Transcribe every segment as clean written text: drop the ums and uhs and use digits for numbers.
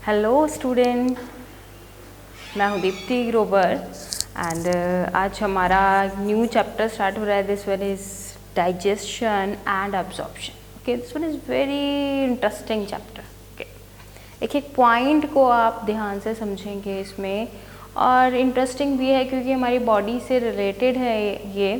Hello student, मैं हूँ Deepti Grover and आज हमारा न्यू चैप्टर स्टार्ट हो रहा है. This one is digestion and absorption. Okay, this one is very interesting chapter. Okay, एक एक पॉइंट को आप ध्यान से समझेंगे इसमें, और इंटरेस्टिंग भी है क्योंकि हमारी बॉडी से रिलेटेड है. ये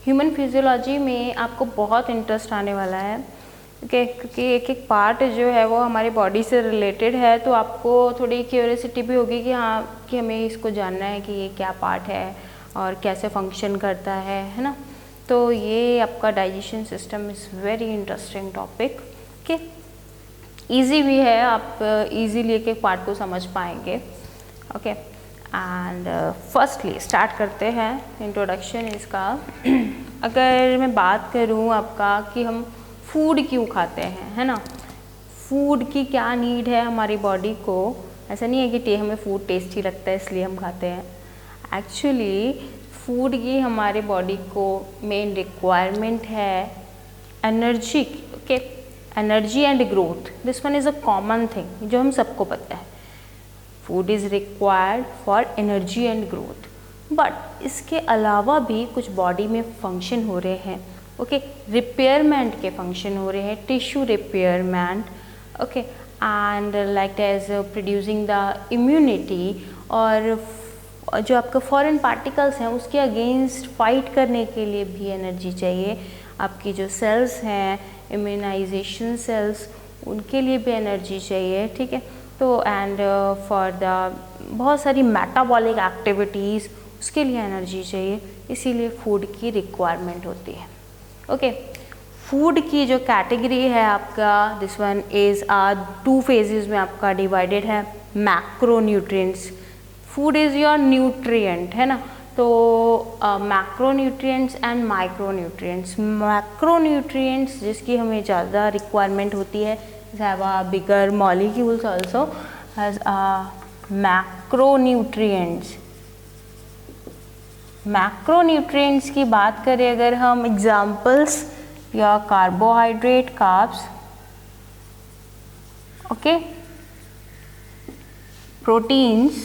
ह्यूमन फिजियोलॉजी में आपको बहुत इंटरेस्ट आने वाला है. ओके, क्योंकि एक एक पार्ट जो है वो हमारी बॉडी से रिलेटेड है, तो आपको थोड़ी क्यूरियोसिटी भी होगी कि हाँ, कि हमें इसको जानना है कि ये क्या पार्ट है और कैसे फंक्शन करता है ना. तो ये आपका digestion system is very interesting topic. Okay, easy भी है, आप ईजीली एक एक पार्ट को समझ पाएंगे. ओके, एंड फर्स्टली स्टार्ट करते हैं इंट्रोडक्शन इसका. अगर मैं बात करूँ आपका कि हम फूड क्यों खाते हैं, है ना, फूड की क्या नीड है हमारी बॉडी को. ऐसा नहीं है कि हमें फूड टेस्टी लगता है इसलिए हम खाते हैं. एक्चुअली फूड की हमारे बॉडी को मेन रिक्वायरमेंट है energy. Okay, energy and growth. This one is a common thing जो हम सबको पता है. Food is required for energy and growth, but इसके अलावा भी कुछ बॉडी में फंक्शन हो रहे हैं. ओके, रिपेयरमेंट के फंक्शन हो रहे हैं, tissue repairment. Okay, and like as producing the immunity, और जो आपका फॉरेन पार्टिकल्स हैं उसके अगेंस्ट फाइट करने के लिए भी एनर्जी चाहिए. आपकी जो सेल्स हैं, इम्यूनाइजेशन सेल्स, उनके लिए भी एनर्जी चाहिए. ठीक है, तो एंड फॉर द बहुत सारी मेटाबॉलिक एक्टिविटीज़, उसके लिए एनर्जी चाहिए. इसीलिए फूड की रिक्वायरमेंट होती है. ओके, फूड की जो कैटेगरी है आपका, this one is two phases में आपका डिवाइडेड है. Macronutrients, food is your nutrient, है ना. तो मैक्रोन्यूट्रिएंट्स एंड माइक्रोन्यूट्रिएंट्स. मैक्रोन्यूट्रिएंट्स जिसकी हमें ज़्यादा रिक्वायरमेंट होती है, have a bigger molecules also has macronutrients. Macronutrients की बात करें अगर हम, एग्जाम्पल्स या carbohydrate, carbs, okay, proteins,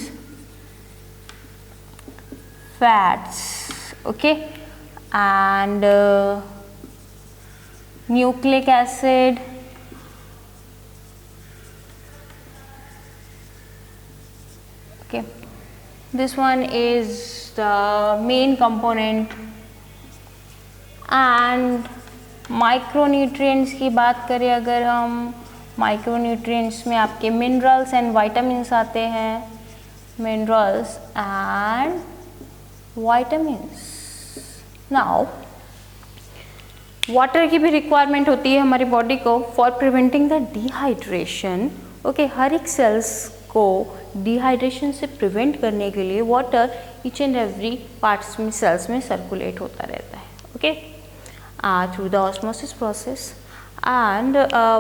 fats, okay, and nucleic acid, okay. This one is the main component. and micronutrients की बात करें अगर हम, micronutrients में आपके minerals and vitamins आते हैं. minerals and vitamins. now water की भी रिक्वायरमेंट होती है हमारी बॉडी को for preventing the dehydration. Okay, हर एक सेल्स को डिहाइड्रेशन से प्रिवेंट करने के लिए water each and every parts में, सेल्स में सर्कुलेट होता रहता है. Okay, through the osmosis process. And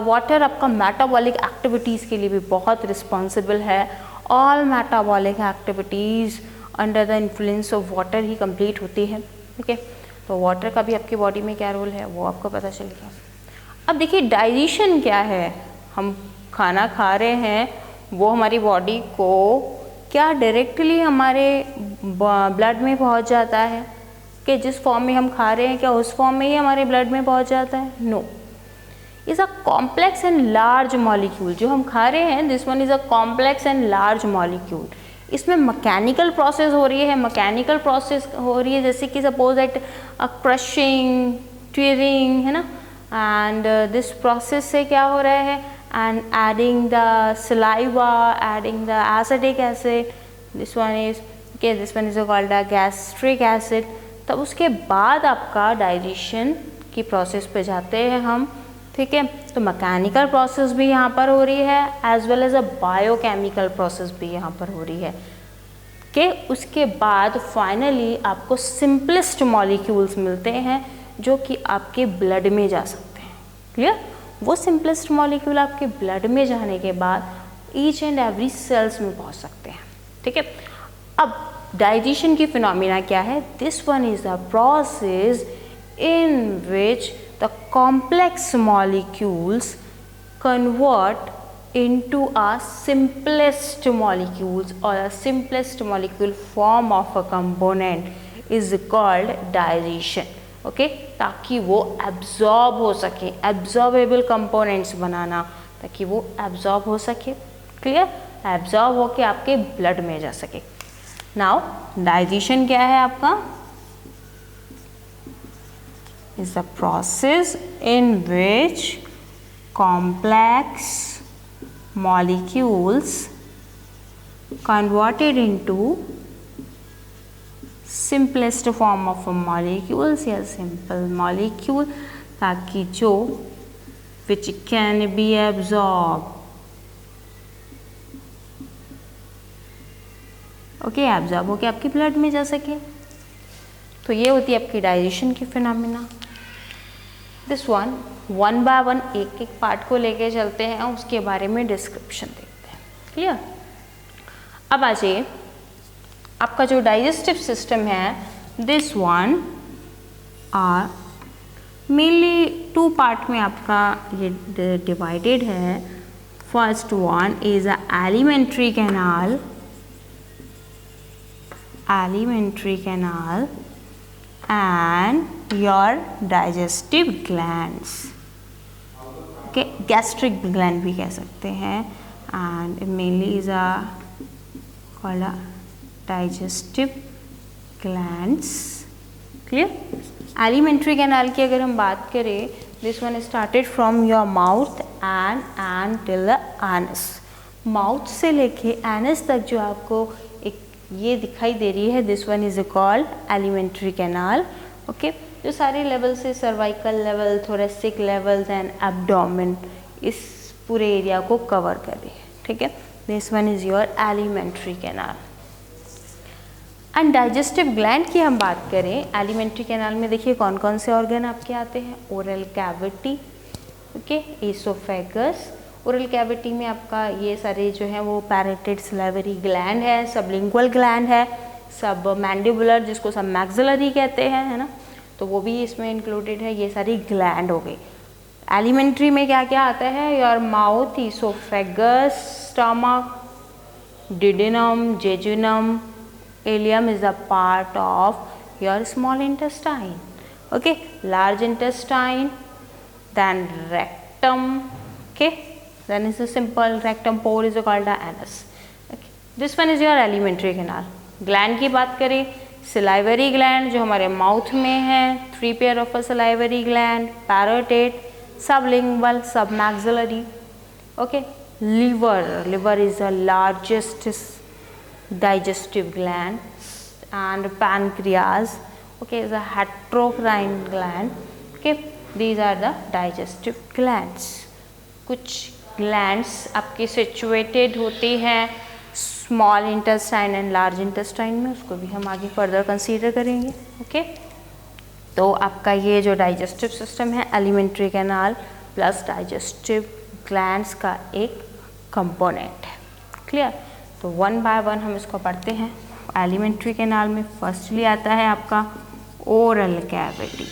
water आपका मेटाबॉलिक एक्टिविटीज़ के लिए भी बहुत रिस्पॉन्सिबल है. All metabolic activities under the influence of water ही कंप्लीट होती है. ओके, तो वाटर का भी आपकी बॉडी में क्या रोल है वो आपको पता चल गया. अब देखिए, डाइजेशन क्या है. हम खाना खा रहे हैं, वो हमारी बॉडी को क्या डायरेक्टली हमारे ब्लड में पहुंच जाता है कि जिस फॉर्म में हम खा रहे हैं क्या उस फॉर्म में ही हमारे ब्लड में पहुंच जाता है? No, is a complex and large molecule. जो हम खा रहे हैं, this one is a complex and large molecule. इसमें मैकेनिकल प्रोसेस हो रही है. मैकेनिकल प्रोसेस हो रही है जैसे कि सपोज दैट क्रशिंग, ट्विरिंग, है ना. एंड दिस प्रोसेस से क्या हो रहा है, and adding the saliva, adding the acetic acid. this one is okay, this one is called a gastric acid. तब उसके बाद आपका डाइजेशन की प्रोसेस पे जाते हैं हम. ठीक है, तो मैकेनिकल प्रोसेस भी यहाँ पर हो रही है as well as a biochemical process भी यहाँ पर हो रही है. कि उसके बाद फाइनली आपको सिंपलेस्ट मॉलिक्यूल्स मिलते हैं जो कि आपके ब्लड में जा सकते हैं. क्लियर? वो सिंपलेस्ट मॉलिक्यूल आपके ब्लड में जाने के बाद ईच एंड एवरी सेल्स में पहुंच सकते हैं. ठीक है, अब डाइजेशन की फिनोमिना क्या है? This one is the process in which the complex molecules convert into a simplest molecules or a simplest molecule form of a component is called digestion. Okay ताकि वो एब्जॉर्ब हो सके, एब्जॉर्बेबल कंपोनेंट्स बनाना ताकि वो absorb हो सके, clear, absorb होके आपके ब्लड में जा सके. नाउ डाइजेशन क्या है आपका? Is the process in which complex molecules converted into simplest form of a molecules या simple molecule ताकि जो which can be absorbed, okay, absorb होके आपके ब्लड में जा सके. तो ये होती है आपकी डाइजेशन की phenomena. This one by one एक एक पार्ट को लेके चलते हैं, उसके बारे में डिस्क्रिप्शन देखते हैं. क्लियर? अब आ जाइए, आपका जो डाइजेस्टिव सिस्टम है, this one are mainly two part में आपका ये डिवाइडेड है. First one is a alimentary canal and your digestive glands. Okay, gastric gland भी कह सकते हैं, and mainly is a called a digestive glands. Clear? Alimentary canal की अगर हम बात करें, this one started from your mouth and till the anus. Mouth से लेके एनस तक जो आपको एक ये दिखाई दे रही है, this one is called alimentary canal. Okay, जो सारे लेवल से cervical level, thoracic levels and abdomen इस पूरे एरिया को कवर कर रही है. ठीक है, this one is your alimentary canal. And digestive gland की हम बात करें, एलिमेंट्री कैनाल में देखिए कौन कौन से ऑर्गन आपके आते हैं. Oral cavity, okay, oesophagus. Oral cavity में आपका ये सारे जो है वो पैरेटेड सलाइवरी ग्लैंड है, सबलिंगुअल ग्लैंड है, सब मैंडिबुलर जिसको सब मैक्सिलरी कहते हैं, है ना, तो वो भी इसमें इंक्लूडेड है. ये सारी ग्लैंड हो गई. एलिमेंट्री में क्या क्या आता है? Your mouth, oesophagus, stomach, duodenum, jejunum, ileum is a part of your small intestine. Okay, large intestine, then rectum. Okay, then is a simple rectum. Pore is called the anus. Okay, this one is your alimentary canal. Gland की बात करें, salivary gland जो हमारे mouth में है, 3 pair of a salivary gland, parotid, sublingual, submaxillary. Okay, liver is the largest digestive gland, and pancreas, okay, is a heterocrine gland. Okay, these are the digestive glands. कुछ glands आपके situated होती हैं small intestine and large intestine में, उसको भी हम आगे further consider करेंगे. ओके, तो आपका ये जो डाइजेस्टिव सिस्टम है, alimentary canal plus digestive glands का एक कंपोनेंट है. क्लियर? तो वन बाय वन हम इसको पढ़ते हैं. एलिमेंट्री कैनाल में फर्स्टली आता है आपका oral cavity.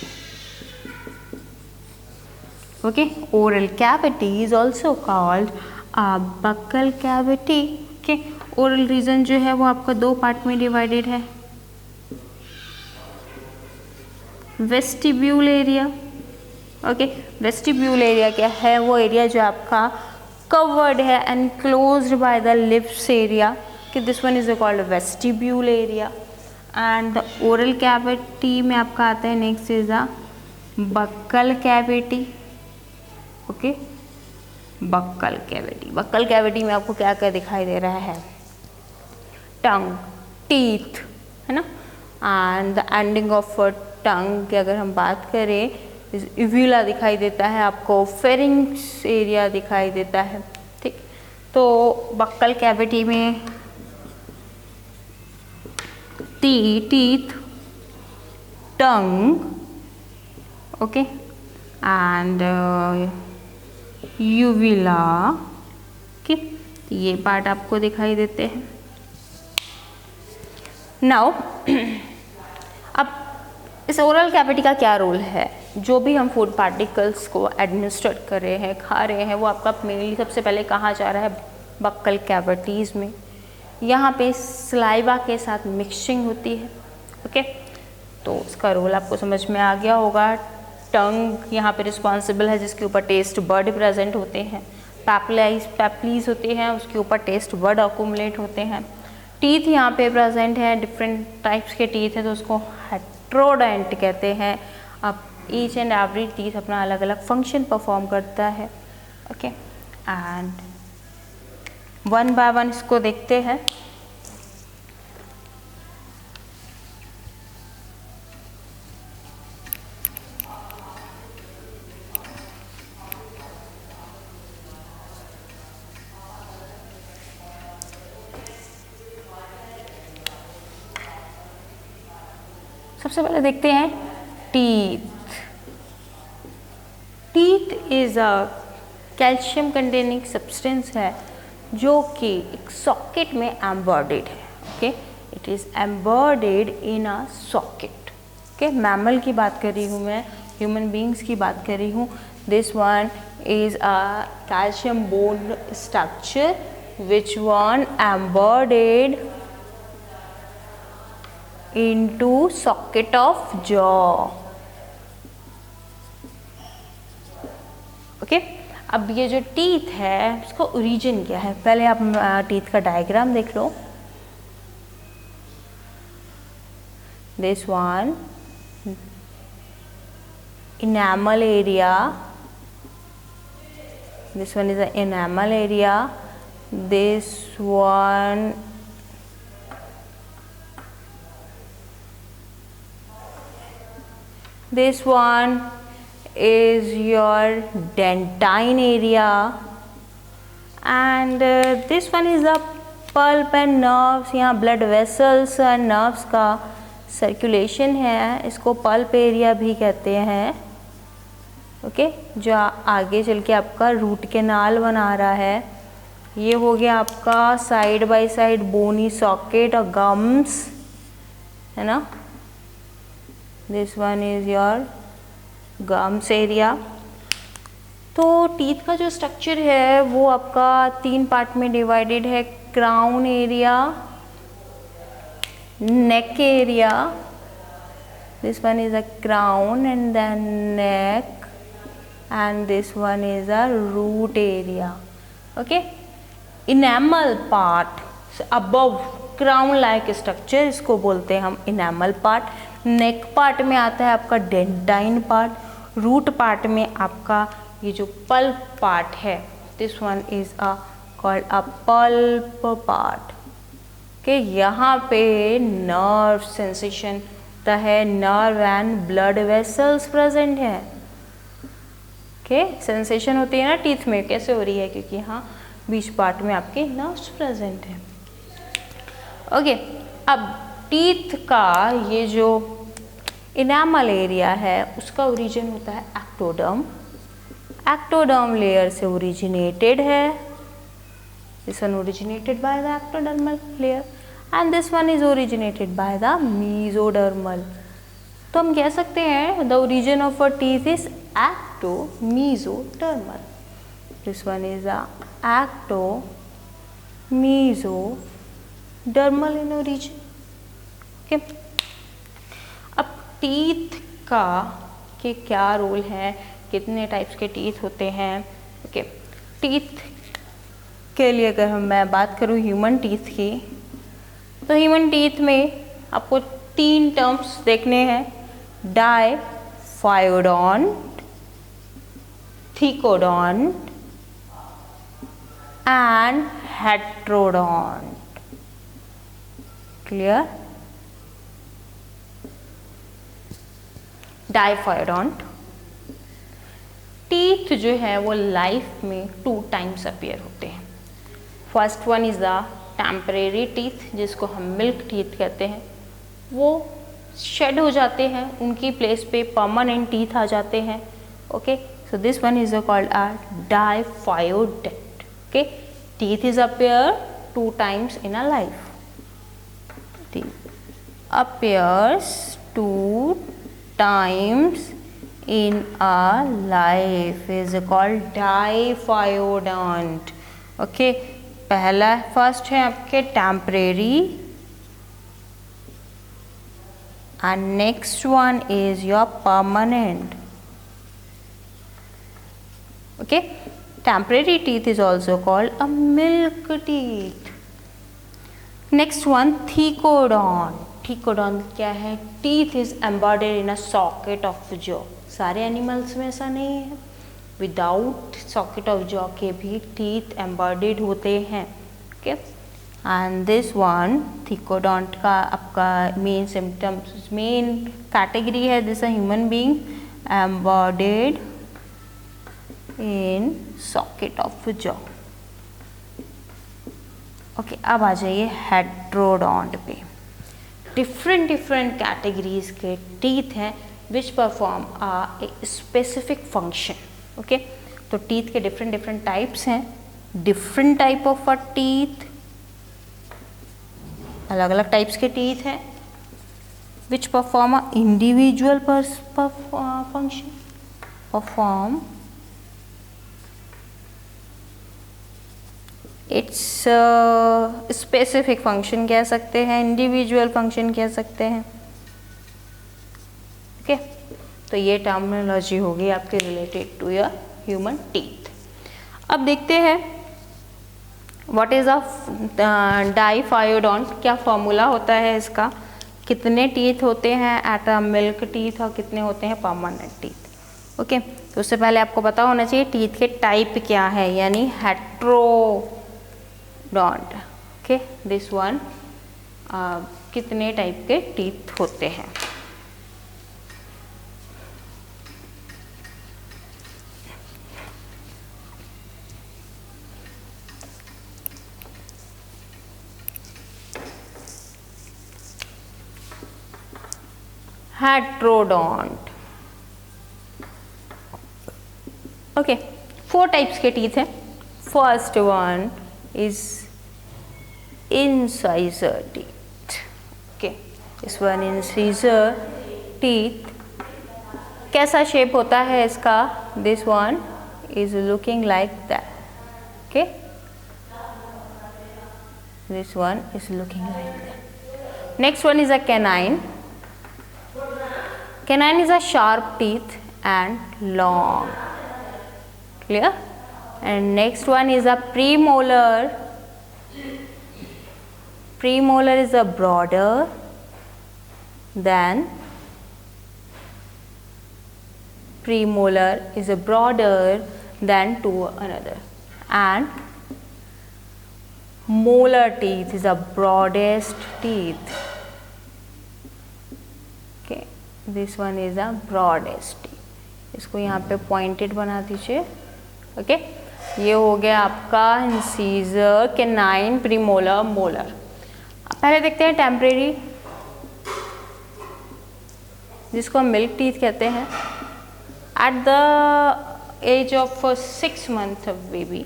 Okay, oral cavity is also called a buccal cavity. Okay, oral region जो है वो आपका दो पार्ट में डिवाइडेड है. Vestibule area. Okay, vestibule area क्या है? वो एरिया जो आपका कवर्ड है, enclosed by the lips area. कि this one is called vestibule area. And the oral cavity में आपका आता है next is the buccal cavity. Okay, buccal cavity. Buccal cavity में आपको क्या क्या दिखाई दे रहा है? टंग, टीथ, है ना, and the ending of tongue की अगर हम बात करें, इव्यूला दिखाई देता है आपको, फेरिंग्स एरिया दिखाई देता है. ठीक, तो बक्कल कैविटी में टीथ, टंग, ओके, एंड यूविला के ये पार्ट आपको दिखाई देते हैं. नाउ अब इस ओरल कैविटी का क्या रोल है? जो भी हम फूड पार्टिकल्स को एडमिनिस्टर कर रहे हैं, खा रहे हैं, वो आपका मेनली सबसे पहले कहाँ जा रहा है, बक्कल कैविटीज़ में। यहाँ पे सलाइवा के साथ मिक्सिंग होती है। ओके, तो इसका रोल आपको समझ में आ गया होगा। टंग यहाँ पे रिस्पॉन्सिबल है, जिसके ऊपर टेस्ट बर्ड प्रेजेंट होते हैं। पैपलीज होते हैं, उसके ऊपर टेस्ट बर्ड अकोमुलेट होते हैं। टीथ यहाँ पे प्रेजेंट है, डिफरेंट टाइप्स के टीथ हैं, तो उसको हेट्रोडेंट कहते हैं। अब ईच एंड एवरी टीथ अपना अलग अलग फंक्शन परफॉर्म करता है। Okay, and one by one इसको देखते हैं। सबसे पहले देखते हैं teeth. Teeth is a calcium containing substance है, जो कि एक सॉकेट में एम्बेडेड है। Okay, it is embedded in a socket. Okay, mammal की बात कर रही हूँ मैं, ह्यूमन बींग्स की बात कर रही हूँ। This one is a calcium bone structure which one embedded into socket of jaw. Okay, अब ये जो टीथ है इसका ओरिजिन क्या है, पहले आप टीथ का डायग्राम देख लो। This one enamel area, this one is the enamel area, this one this one is your dentine area, and this one is the pulp and nerves. यहाँ blood vessels and nerves का circulation है, इसको pulp area भी कहते हैं। Okay, जो आगे चल के आपका रूट कैनाल बना रहा है। ये हो गया आपका side by side bony socket और गम्स, है ना। This one is your gums area. तो टीथ का जो स्ट्रक्चर है वो आपका 3 पार्ट में डिवाइडेड है। Crown area, neck area, this one is a crown and then neck, and this one is a root area. Okay, enamel part above crown like structure, इसको बोलते हैं हम इनेमल पार्ट। नेक part में आता है आपका डेंटाइन पार्ट। रूट पार्ट में आपका ये जो पल्प पार्ट है, this one is a called a pulp part. के यहाँ पे नर्व सेंसेशन होता है, nerve and blood vessels present है। ओके, सेंसेशन होती है ना टीथ में, कैसे हो रही है, क्योंकि यहाँ बीच पार्ट में आपके नर्व्स प्रेजेंट है। ओके, अब टीथ का ये जो इनेमल एरिया है उसका ओरिजिन होता है एक्टोडर्म। एक्टोडर्म लेयर से ओरिजिनेटेड है। This one originated by the ectodermal layer and this one is originated by the mesodermal. तो हम कह सकते हैं the origin of a teeth is ecto mesodermal. This one is a ecto mesodermal in origin. Okay, अब teeth का के क्या role है, कितने टाइप्स के टीथ होते हैं। ओके, टीथ के लिए अगर मैं बात करूँ ह्यूमन टीथ की, तो ह्यूमन टीथ में आपको 3 टर्म्स देखने हैं, diphyodont, thecodont and heterodont. Clear? Diphyodont teeth जो है वो लाइफ में 2 टाइम्स अपीयर होते हैं। First one is the temporary teeth, जिसको हम मिल्क टीथ कहते हैं, वो शेड हो जाते हैं, उनकी प्लेस पे परमानेंट टीथ आ जाते हैं। Okay, so this one is called a diphyodont. Okay, teeth is appear 2 times in a life. appears 2 times in a life is called diphyodont. Okay, पहला फर्स्ट है आपके temporary and next one is your permanent. Okay, temporary teeth is also called a milk teeth. Next one, thecodont. Thecodont क्या है? Teeth is embedded in a socket of jaw. सारे animals में ऐसा नहीं है, विदाउट सॉकेट ऑफ जॉ के भी teeth embedded होते हैं. Okay, and this one thecodont का आपका मेन सिम्टम्स, मेन कैटेगरी है this a human being embedded in socket of jaw. Okay, अब आ जाइए हेट्रोडोंट पे. डिफरेंट कैटेगरीज के टीथ हैं which perform a specific function. Okay, तो टीथ के डिफरेंट टाइप्स हैं. Different type of a teeth, अलग अलग टाइप्स के टीथ हैं which perform a individual function. Perform it's specific function कह सकते हैं, इंडिविजुअल फंक्शन कह सकते हैं. ओके, तो ये टर्मिनोलॉजी होगी आपके related to your human teeth. अब देखते हैं व्हाट इज अ डाइफायोडोंट. क्या फॉर्मूला होता है इसका, कितने टीथ होते हैं एट अ मिल्क टीथ और कितने होते हैं परमानेंट टीथ. ओके, तो उससे पहले आपको पता होना चाहिए टीथ के टाइप क्या है, यानी हेट्रोडोंट. ओके, दिस वन कितने टाइप के टीथ होते हैं. हेट्रोडोंट. ओके, 4 टाइप्स के टीथ हैं. First one is incisor teeth. Okay, इस वन इंसाइजर टीथ कैसा शेप होता है इसका, this one is looking like that. Okay, this one is looking like that. Next one is a canine. Canine is a sharp teeth and long. Clear? And next one is a premolar. Premolar is a broader than to another. And molar teeth is the broadest teeth. This one is a broadest. इसको यहाँ पे pointed बना दीजिए. Okay, ये हो गया आपका incisor, canine, premolar, molar. पहले देखते हैं टेम्परेरी, जिसको हम मिल्क टीथ कहते हैं. At the age of 6 month baby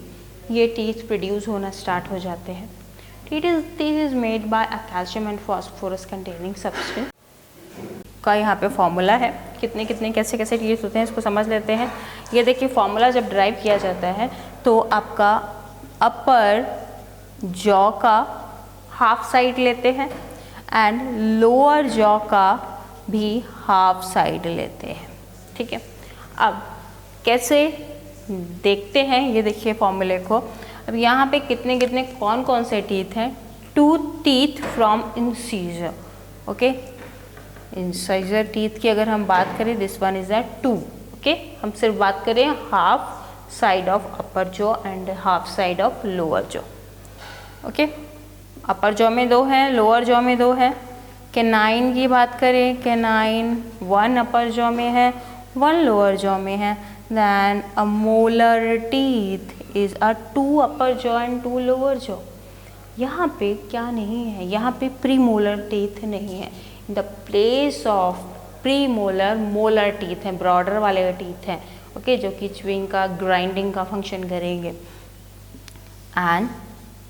ये टीथ प्रोड्यूस होना स्टार्ट हो जाते हैं. Teeth is made by a calcium and phosphorus containing substance का यहाँ पे फॉर्मूला है. कितने कैसे टीथ होते हैं इसको समझ लेते हैं. ये देखिए, फॉर्मूला जब ड्राइव किया जाता है तो आपका अपर जॉ का हाफ साइड लेते हैं एंड लोअर जॉ का भी हाफ साइड लेते हैं. ठीक है, अब कैसे देखते हैं, ये देखिए फॉर्मूले को. अब यहाँ पे कितने कौन से टीथ हैं. 2 teeth from incisor. Okay, incisor teeth की अगर हम बात करें, this one is a 2. Okay, हम सिर्फ बात करें half side of upper jaw and half side of lower jaw. Okay, upper jaw में 2 हैं, लोअर जॉ में 2 है. कैनाइन की बात करें, कैनाइन 1 अपर जॉ में है, 1 लोअर जॉ में है. Then a molar teeth is a 2 upper jaw and 2 lower jaw. यहाँ पे क्या नहीं है, यहाँ पे प्रीमोलर टीथ नहीं है. The place of premolar molar teeth हैं, ब्रॉडर वाले टीथ हैं. ओके, जो कि च्युइंग का, ग्राइंडिंग का फंक्शन करेंगे. एंड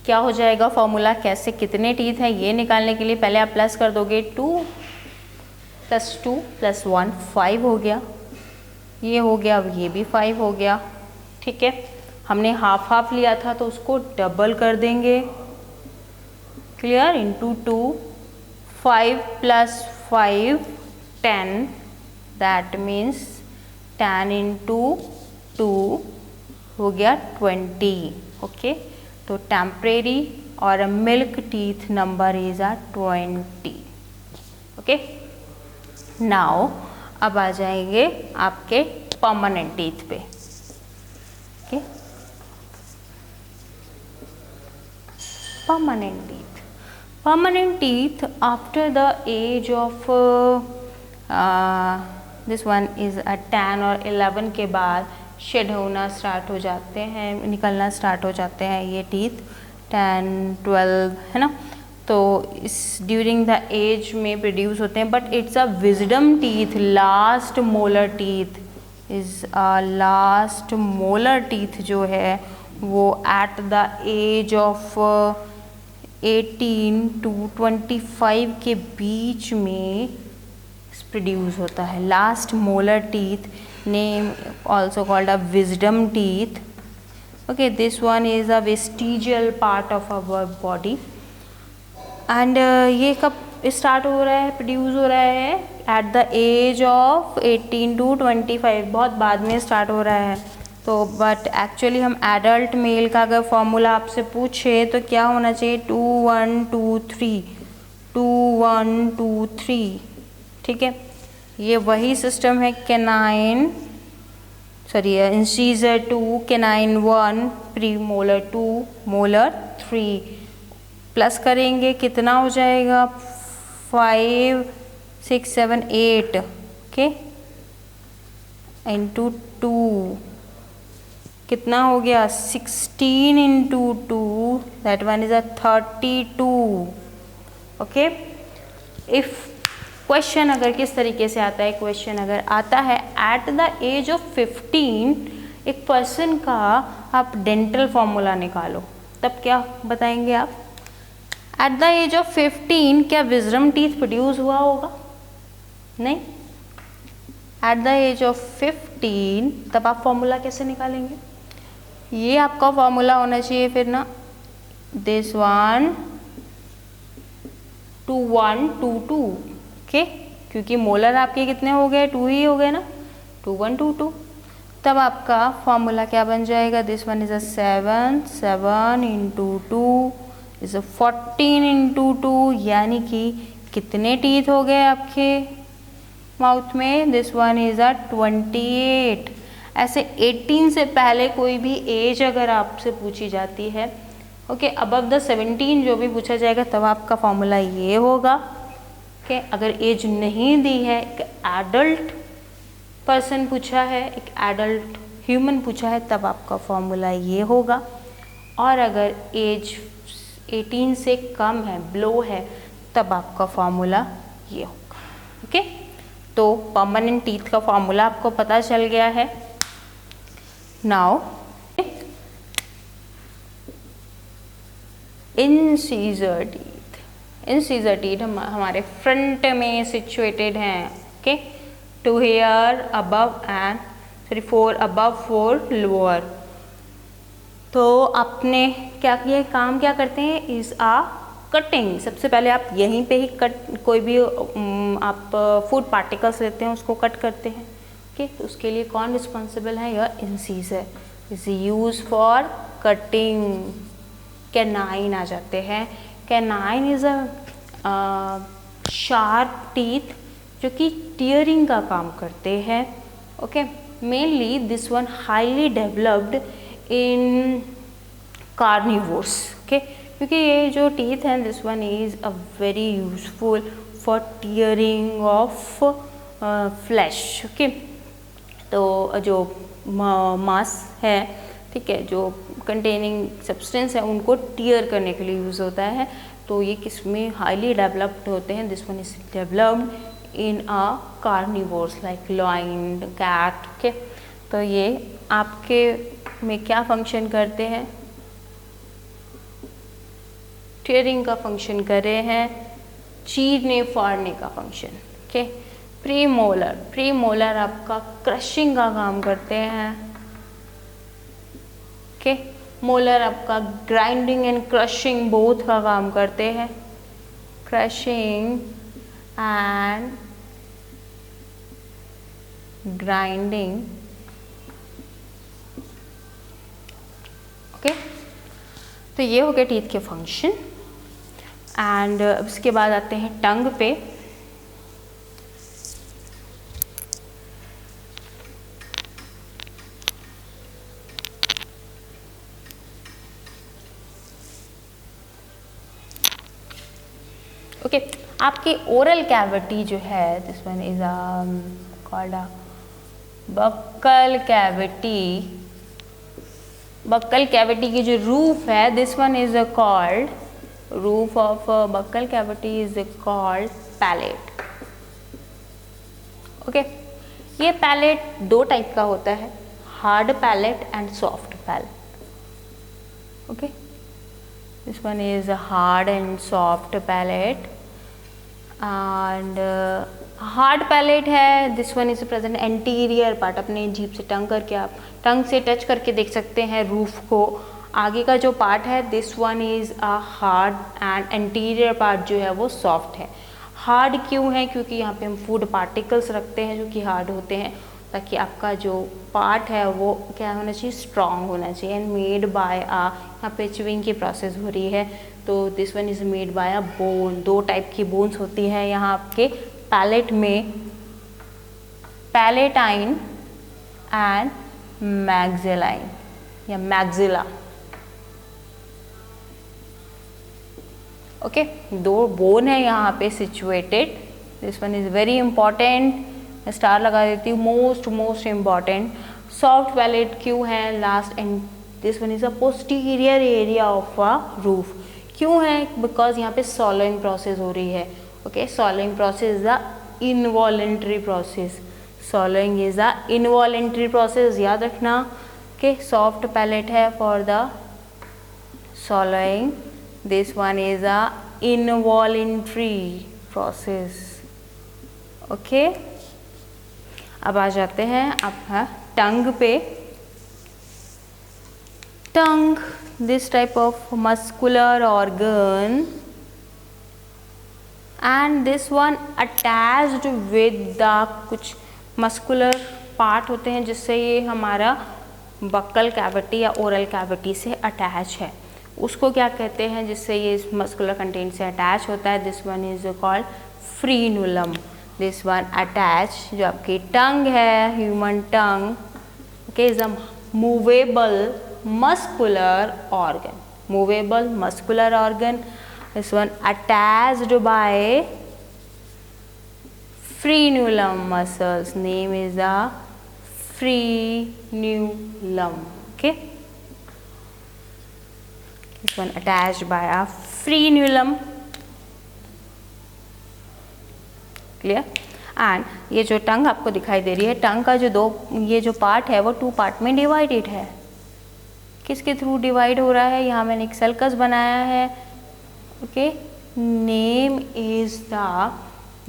क्या हो जाएगा फॉर्मूला, कैसे कितने टीथ हैं ये निकालने के लिए पहले आप प्लस कर दोगे. 2 + 2 + 1 5 हो गया. ये हो गया, अब ये भी 5 हो गया, ठीक है। हमने हाफ हाफ लिया था तो उसको डबल कर देंगे, क्लियर, इंटू 2, 5 + 5 10, दैट मीन्स 10 × 2 हो गया 20, ओके। तो टेम्परेरी और milk teeth number is 20, okay. Now अब आ जाएंगे आपके परमानेंट टीथ पे, okay. Permanent teeth after the age of this one is 10 और 11 के बाद शेड होना स्टार्ट हो जाते हैं, निकलना स्टार्ट हो जाते हैं ये टीथ, 10, 12, है ना। तो इस ड्यूरिंग द एज में प्रोड्यूस होते हैं, but it's a wisdom teeth, last molar teeth is last molar teeth जो है वो at the age of 18 to 25 के बीच में प्रोड्यूस होता है। Last molar teeth name also called a wisdom teeth, okay. This one is a vestigial part of our body and ये कब स्टार्ट हो रहा है, प्रोड्यूस हो रहा है at the age of 18 to 25, बहुत बाद में स्टार्ट हो रहा है। तो बट एक्चुअली हम एडल्ट मेल का अगर फॉर्मूला आपसे पूछे तो क्या होना चाहिए, 2 1 2 3, 2 1 2 3, ठीक है। ये वही सिस्टम है, canine sorry incisor 2, canine 1, pre molar 2, molar 3, plus करेंगे कितना हो जाएगा, 5 6 7 8, ओके, इंटू 2 कितना हो गया, 16 × 2, that one is 32, okay. If question अगर किस तरीके से आता है, क्वेश्चन अगर आता है एट द एज ऑफ 15 एक पर्सन का आप डेंटल फॉर्मूला निकालो, तब क्या बताएंगे आप, एट द एज ऑफ 15 क्या विजडम टीथ प्रोड्यूस हुआ होगा, नहीं। एट द एज ऑफ 15 तब आप फॉर्मूला कैसे निकालेंगे, ये आपका फॉर्मूला होना चाहिए फिर ना, दिस वन 2 1 2 2, ओके, क्योंकि मोलर आपके कितने हो गए, 2 ही हो गए ना, 2 1 2 2, तब आपका फॉर्मूला क्या बन जाएगा, दिस वन इज 7 7 × 2 इज 14 × 2, यानी कि कितने टीथ हो गए आपके माउथ में, दिस वन इज 28। ऐसे 18 से पहले कोई भी एज अगर आपसे पूछी जाती है, ओके, अबव द 17 जो भी पूछा जाएगा तब आपका फॉर्मूला ये होगा, ओके। अगर एज नहीं दी है, एक एडल्ट पर्सन पूछा है, एक एडल्ट ह्यूमन पूछा है, तब आपका फॉर्मूला ये होगा। और अगर एज 18 से कम है, बिलो है, तब आपका फॉर्मूला ये होगा, ओके। तो परमानेंट टीथ का फॉर्मूला आपको पता चल गया है। नाउ इंसीजर टीथ हमारे फ्रंट में सिचुएटेड हैं, okay, 2 here above and 4 above 4 lower. तो आपने क्या किया, काम क्या करते हैं, इज आ कटिंग। सबसे पहले आप यहीं पे ही कोई भी आप फूड पार्टिकल्स लेते हैं उसको कट करते हैं, ओके। तो उसके लिए कौन रिस्पॉन्सिबल है, यह incisor is use for cutting. Canine आ जाते हैं, canine is a sharp teeth जो कि टीयरिंग का काम करते हैं, okay. Mainly this one highly developed in carnivores, okay, क्योंकि ये जो टीथ हैं, this one is a very useful for tearing of flesh, okay. तो जो मांस है, ठीक है, जो कंटेनिंग सब्सटेंस है, उनको टीयर करने के लिए यूज़ होता है। तो ये किस में हाईली डेवलप्ड होते हैं, this one is developed in a carnivores like lion, cat, okay. तो ये आपके में क्या फंक्शन करते हैं, टीयरिंग का फंक्शन कर रहे हैं, चीरने फाड़ने का फंक्शन, ओके। प्रीमोलर, प्रीमोलर आपका क्रशिंग का काम करते हैं। ओके, मोलर आपका ग्राइंडिंग एंड क्रशिंग बोथ का काम करते हैं। Crushing and grinding. ओके, तो ये हो गए टीथ के फंक्शन। एंड उसके बाद आते हैं टंग पे। ओके, आपकी ओरल कैविटी जो है, this one is called buccal cavity. Buccal cavity की जो रूफ है, this one is called roof of buccal cavity is called palate. Okay, ये पैलेट दो टाइप का होता है, hard palate and soft palate. Okay, this one is a hard and soft palate and hard palate है, this one is present anterior part। अपने जीभ से टंग करके आप टंग से टच करके देख सकते हैं रूफ को। आगे का जो पार्ट है, this one is a hard and anterior part जो है वो सॉफ्ट है। हार्ड क्यों है? क्योंकि यहाँ पे हम फूड पार्टिकल्स रखते हैं जो कि हार्ड होते हैं, ताकि आपका जो पार्ट है वो क्या होना चाहिए, स्ट्रॉन्ग होना चाहिए। एंड मेड बाय आ, यहाँ पे च्यूइंग की प्रोसेस हो रही है, तो this one is made by a bone. दो टाइप की बोन्स होती हैं यहाँ आपके पैलेट में, पैलेटाइन एंड मैग्जेलाइन या मैग्जिला। ओके, दो बोन है यहाँ पे situated. This one is very important, star लगा देती हूँ, मोस्ट इम्पॉर्टेंट। सॉफ्ट पैलेट क्यों है last and this one is a posterior area of a roof. क्यों है? बिकॉज यहाँ पे सॉलोइंग प्रोसेस हो रही है। Okay, swallowing process is a involuntary process. Swallowing is a involuntary process, याद रखना। ओके, सॉफ्ट पैलेट है for the swallowing, this one is a involuntary process. Okay, अब आ जाते हैं आप टंग पे। Tongue, this type of muscular organ and this one attached with the कुछ मस्कुलर पार्ट होते हैं जिससे ये हमारा बक्कल कैविटी या ओरल कैविटी से अटैच है। उसको क्या कहते हैं जिससे ये इस मस्कुलर कंटेंट से अटैच होता है? This one is called frenulum. This one attach, जो आपकी टंग है, human tongue, okay, is a movable muscular organ. Movable muscular organ, this one attached by frenulum muscles, name is the frenulum. Okay, this one attached by a frenulum, clear. And ये जो टंग आपको दिखाई दे रही है, टंग का जो ये जो पार्ट है वो टू पार्ट में डिवाइडेड है। किसके थ्रू डिवाइड हो रहा है? यहाँ मैंने एक सर्कस बनाया है। Okay, name is the,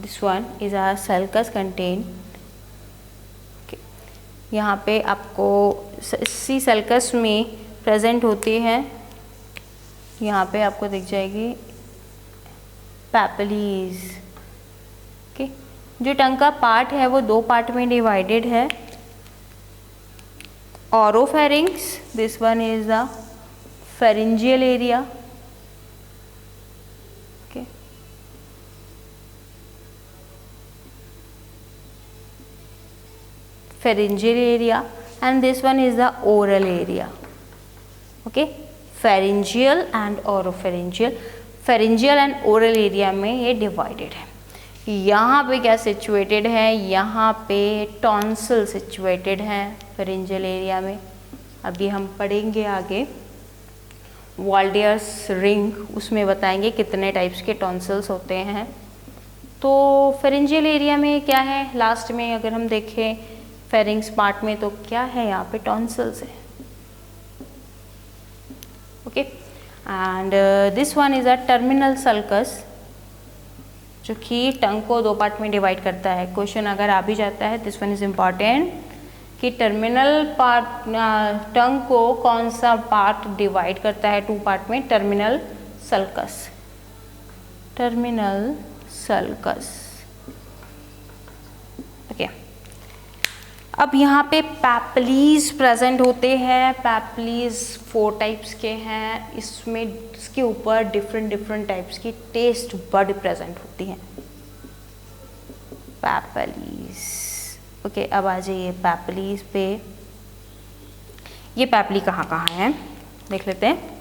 this one is a circus contain. यहाँ पे आपको इसी सर्कस में प्रेजेंट होती है, यहाँ पे आपको दिख जाएगी पैपिलीज। ओके, जो टंग का पार्ट है वो दो पार्ट में डिवाइडेड है। Oropharynx, this one is the pharyngeal area. Okay, pharyngeal area and this one is the oral area. Okay, pharyngeal and oropharyngeal, pharyngeal and oral area में ये डिवाइडेड है। यहाँ पे क्या सिचुएटेड है? यहाँ पे टॉन्सिल सिचुएटेड है फेरिंजियल एरिया में। अभी हम पढ़ेंगे आगे वॉल्डियर्स रिंग, उसमें बताएंगे कितने टाइप्स के टॉन्सिल्स होते हैं। तो फेरिंजियल एरिया में क्या है? लास्ट में अगर हम देखें फेरिंग्स पार्ट में, तो क्या है? यहाँ पे टॉन्सिल्स है। Okay, and this one is a terminal sulcus, जो कि टंग को दो पार्ट में डिवाइड करता है। क्वेश्चन अगर आ भी जाता है, दिस वन इज इम्पॉर्टेंट, कि टर्मिनल पार्ट टंग को कौन सा पार्ट डिवाइड करता है टू पार्ट में? Terminal sulcus, terminal sulcus. Okay, अब यहाँ पे पैपलीज प्रेजेंट होते हैं। पैपलीज 4 टाइप्स के हैं। इसमें इसके ऊपर डिफरेंट टाइप्स की टेस्ट बड प्रेजेंट होती हैं, पैपलीज। ओके, अब आ जाइए पैपलीज पे। ये पैपली कहाँ है देख लेते हैं।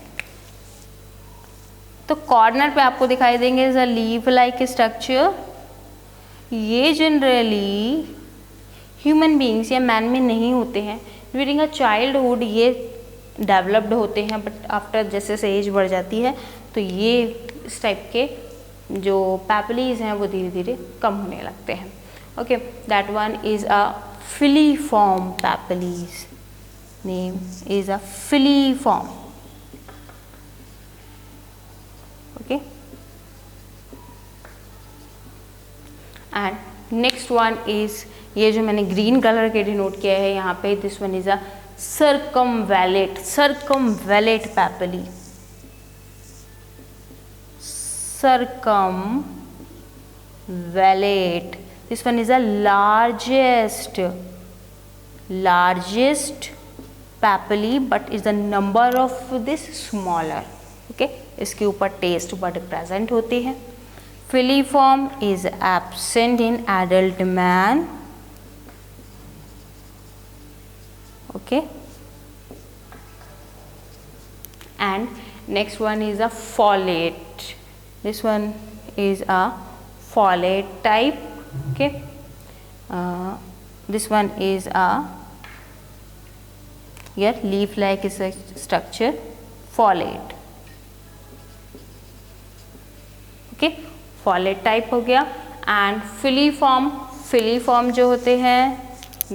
तो कॉर्नर पे आपको दिखाई देंगे is a leaf like structure. ये जनरली ह्यूमन बींग्स या मैन में नहीं होते हैं। ड्यूरिंग अ चाइल्डहुड ये डेवलप्ड होते हैं, बट आफ्टर जैसे जैसे एज बढ़ जाती है तो ये इस टाइप के जो पैपलीज हैं वो धीरे धीरे कम होने लगते हैं। Okay, that one is a filiform papillae, name is a filiform. Okay, and next one is, ये जो मैंने ग्रीन कलर के डिनोट किया है यहाँ पे, this one is a circumvallate, circumvallate papilla, circumvallate. This one is the largest papilli, but is the number of this smaller. Okay, इसके ऊपर टेस्ट बड प्रेजेंट होती है। Filiform is absent in adult man. Okay, and next one is a follate. This one is a follate type. Okay, this one is a here leaf like structure, follate. Okay, follate type हो गया। and filiform, filiform जो होते हैं,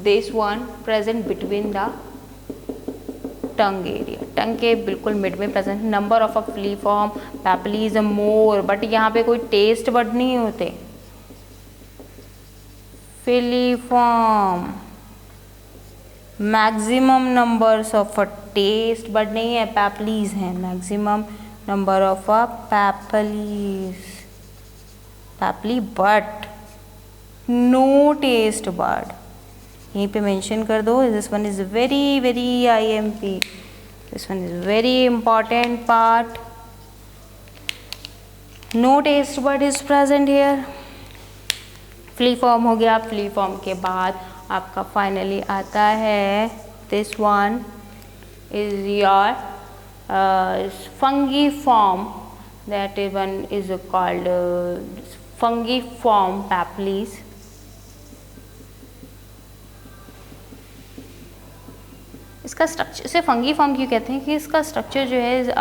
this one present between the tongue area, tongue के बिल्कुल mid में present. Number of a filiform papilla is more, but यहाँ पे कोई टेस्ट बड नहीं होते। Filiform maximum numbers of a taste bud नहीं है, पैपलीज हैं। Maximum number of a papillae, papilla but no taste bud. यहीं पे मेंशन कर दो। This one is very IMP, this one is very important part. No taste bud is present here. फ्लीफॉर्म हो गया। Filiform के बाद आपका फाइनली आता है this one is your fungiform, that is one is called fungiform papillae. इसका structure से fungi form क्यों कहते हैं कि इसका स्ट्रक्चर जो है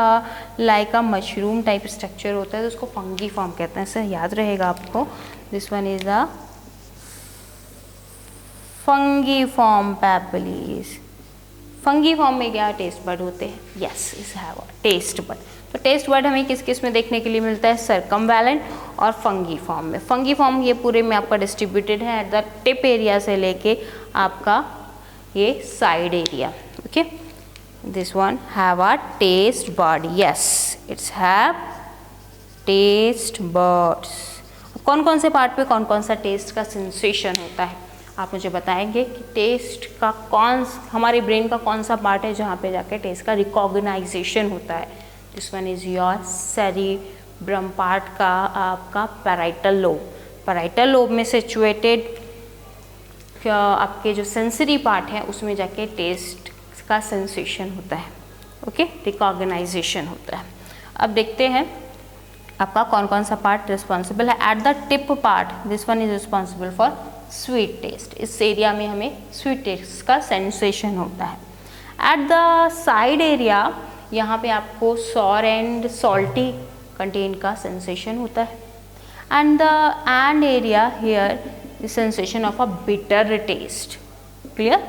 लाइक अ मशरूम टाइप स्ट्रक्चर होता है, तो उसको फंगी फॉर्म कहते हैं। इससे याद रहेगा आपको। This one is a fungiform papillae. Fungiform में क्या टेस्ट बड होते हैं? Yes, is have a taste bud. तो टेस्ट बड हमें किस किस में देखने के लिए मिलता है? सर्कमवैलेंट और फंगी फॉर्म में। फंगी फॉर्म ये पूरे में आपका डिस्ट्रीब्यूटेड है एट द टिप एरिया से लेके आपका ये side area. Okay, this one have a taste bud. Yes, it's have taste buds. कौन कौन से पार्ट पे कौन कौन सा टेस्ट का सेंसेशन होता है, आप मुझे बताएंगे कि टेस्ट का हमारे ब्रेन का कौन सा पार्ट है जहाँ पे जाके टेस्ट का रिकॉग्नाइजेशन होता है? This one is your cerebrum part का आपका पैराइटल लोब। पैराइटल लोब में सिचुएटेड आपके जो सेंसरी पार्ट है उसमें जाके टेस्ट का सेंसेशन होता है। ओके, रिकॉग्नाइजेशन होता है। अब देखते हैं आपका कौन कौन सा पार्ट रिस्पॉन्सिबल है। At the tip part, this one is responsible for sweet taste. इस एरिया में हमें स्वीट टेस्ट का सेंसेशन होता है। एट द साइड एरिया, यहाँ पे आपको सॉर एंड सॉल्टी कंटेंट का सेंसेशन होता है। And the end area here sensation of a bitter taste. Clear?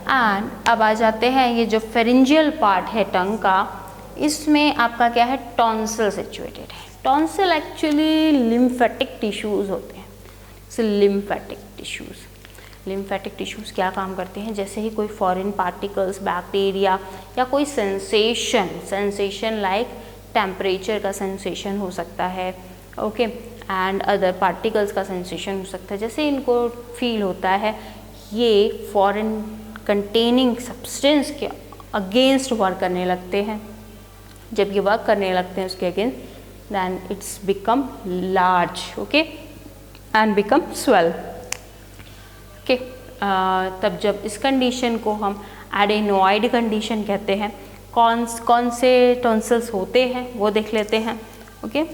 And अब आ जाते हैं ये जो फेरिंजियल पार्ट है टंग का, इसमें आपका क्या है, टॉन्सिल सिचुएटेड है। टॉन्सिल एक्चुअली लिम्फेटिक टिश्यूज़ होते हैं। लिम्फेटिक टिश्यूज़ क्या काम करते हैं, जैसे ही कोई फॉरेन पार्टिकल्स, बैक्टीरिया या कोई सेंसेशन लाइक टेम्परेचर का सेंसेशन हो सकता है, ओके, एंड अदर पार्टिकल्स का सेंसेशन हो सकता है, जैसे इनको फील होता है, ये फॉरेन कंटेनिंग सब्सटेंस के अगेंस्ट वर्क करने लगते हैं। जब ये वर्क करने लगते हैं उसके against, then it's become large, okay, and become swell, okay. तब जब इस कंडीशन को हम एडेनोइड कंडीशन कहते हैं। कौन से टॉन्सिल्स होते हैं वो देख लेते हैं, ओके।